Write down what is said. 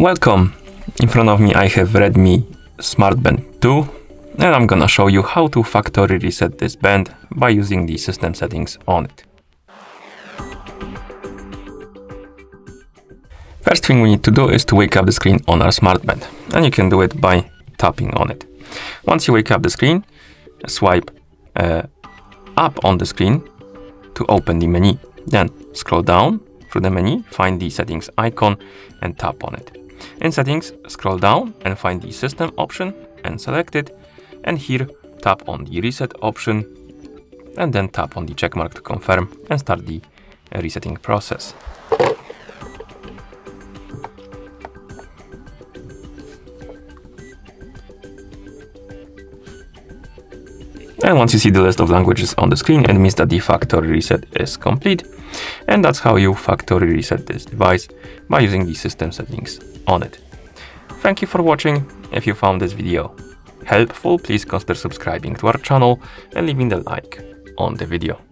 Welcome! In front of me I have Redmi Smart Band 2 and I'm gonna show you how to factory reset this band by using the system settings on it. First thing we need to do is to wake up the screen on our smart band, and you can do it by tapping on it. Once you wake up the screen, swipe up on the screen to open the menu. Then scroll down through the menu, find the settings icon and tap on it. In settings, scroll down and find the system option and select it, and here tap on the reset option and then tap on the checkmark to confirm and start the resetting process. And once you see the list of languages on the screen, it means that the factory reset is complete. And that's how you factory reset this device by using the system settings on it. Thank you for watching. If you found this video helpful, please consider subscribing to our channel and leaving a like on the video.